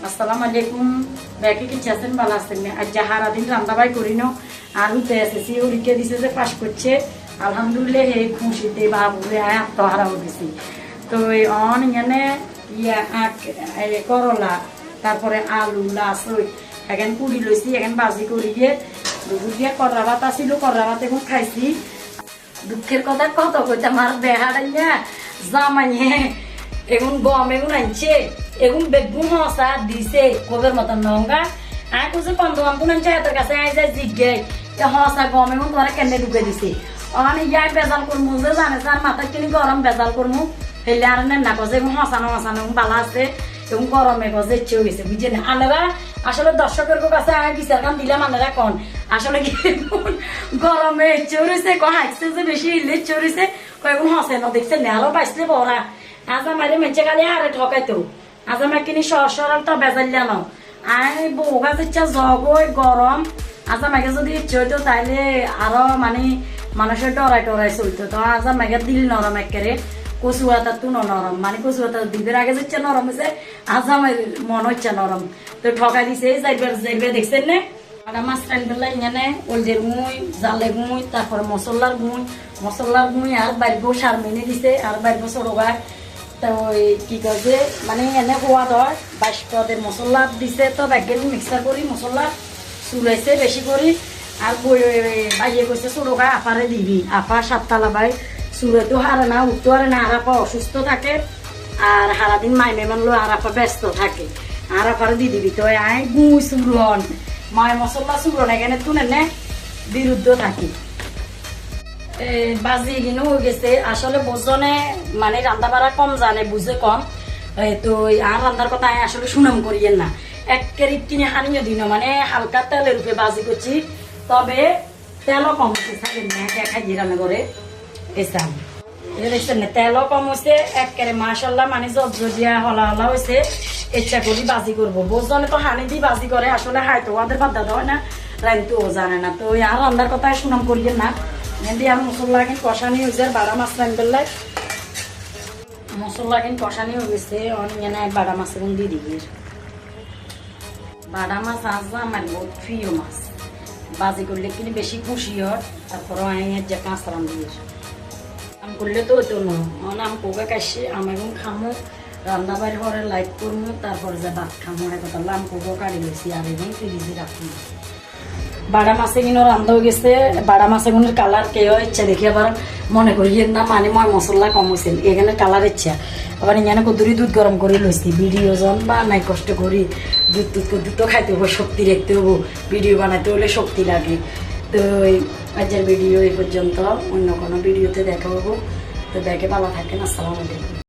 আসসালামু আলাইকুম ব্যাকে কি আছেন ভালো আছেন আজ যাহারা দিন রান্দাবাই করি ন আর উঠে এসেছি ওরিকে দিছে যে পাস করছে আলহামদুলিল্লাহ এই খুশিতে বাবুরে আয় আত্মহারা হয়ে গেছি তো অন এখানে করলা তারপরে আলু লাসই এখানে পুরি লইছি এখানে বাজি করিয়ে দুপুর দিয়ে করলা ভাত আসিল করলা ভাত এখন খাইছি দুঃখের কথা কত কইতে আমার বেহাড়াইয়া জামাইয়ে এখন গম এগুন আনছে এখন বেগুন হসা দিছে কবের মতন নঙ্গা আয় কুছে বন্ধু বান্ধব আনছে হাতের কাছে আয় যায় জিজ্ঞাই হসা গম এখন তোমার কেনে ঢুকে দিছে অনেক ইয়াই বেজাল করমু যে জানে তার মাথা কিনি গরম বেজাল করমু হেলে আর না কছে এখন হসানো হসানো বালা আছে এবং গরমে গজে ইচ্ছে হয়েছে বুঝছে না আনেরা আসলে দর্শকের কাছে আয় বিচার কান দিলাম আনেরা কন আসলে কি গরমে ইচ্ছে হয়েছে হাঁটছে যে বেশি ইলে ইচ্ছে হয়েছে কয়েকজন হসে না দেখছে না আরো পাইছে পড়া আজ আমার মেঞ্চে খালি হারে ঠকাইতো আজ আমার কিনি সরল তো বেজাল্লা ন আই বউ গাছ ইচ্ছা জগ গরম আজ আমাকে যদি ইচ্ছে হইতো তাইলে আরো মানে মানুষের ডরাই টরাই চলতো তো আজ আমাকে দিল নরম একেবারে কচু আতার তো নরম মানে কচু আতার দিদের আগে যে নরম হয়েছে আজ আমার মন হচ্ছে নরম তো ঠকাই দিছে যাইবার দেখছেন না আর মাছ রান্না এখানে ওলজের গুঁই জালে গুঁই তারপরে মশলার গুঁই আর বাড়িব সার মেনে দিছে আর বাড়িব সরগায় তো কি করছে মানে এনে খোয়া হয় বাইশদের মশলা দিছে তো ব্যাগের মিক্সার করি মশলা চুলাইছে বেশি করি আর বাইয়ে কৈছে সরগা আপারে দিবি আপা সাততলা বাই চুলেতো হারে না উঠতে হারে না আর আপা অসুস্থ থাকে আর সারাদিন মাই মেমান লো আর আপা ব্যস্ত থাকে আর আপারে দি দিবি তো আয় গুঁই চুরন মায় মশলা চুরন এখানে তুলে নে বিরুদ্ধ থাকি বাজি কিনো হয়ে গেছে আসলে বোঝনে মানে রান্না বাড়া কম জানে বুঝে কম তো আর রান্নার কথা আসলে সুনাম করিয়েন না একের কিনে হানিও দিন মানে হালকা তেলের রূপে বাজি করছি তবে তেলও কম হচ্ছে থাকেন না খাই রান্না করে এসাম দেখছেন না তেলও কম হচ্ছে একেবারে মাশাল্লাহ মানে জজিয়া হলা হলা হয়েছে ইচ্ছা করি বাজি করবো বোঝনে তো হানি দিয়ে বাজি করে আসলে হাইতো ওদের বাদ দাদা হয় না রাইনতেও জানে না তো আর রান্নার কথা সুনাম করিয়েন না আর মশলা কিন্তু কষানি হয়েছে বাড়া মাছ রান্নার মশলা কিন্তু কষানি হয়ে গেছে অনেক বাড়া মাছ এখন দিয়ে দিবি বাড়া মাছ আজ আমার বহুত প্রিয় মাছ বাজি করলে কিন্তু বেশি খুশি হয় তারপরে যে কাঁচ রান্ধি আম করলে তো হতো না আম কোকা কাশি আমি এখন খামো রান্না বাড়ি করে লাইট করবো তারপরে যে ভাত খামো কথা আম কোকা কাড়ি গেছি আর এখন ফ্রিজে রাখবো বাড়া মাছে কিনো রান্ধা হয়ে গেছে বাড়া মাছে গুনের কালার কে ইচ্ছা দেখি আবার মনে করি না মানে মই মশলা কম হয়েছে এখানে কালার ইচ্ছা আবার এখানে কদুরি দুধ গরম করে লইছি ভিডিও জন বা নাই কষ্ট করি দুধ খাইতে হবো শক্তি রাখতে হবো ভিডিও বানাইতে হলে শক্তি লাগে তো আজকের ভিডিও এই পর্যন্ত অন্য কোনো ভিডিওতে দেখা হবো তো দেখে ভালো থাকেন আসসালামু আলাইকুম।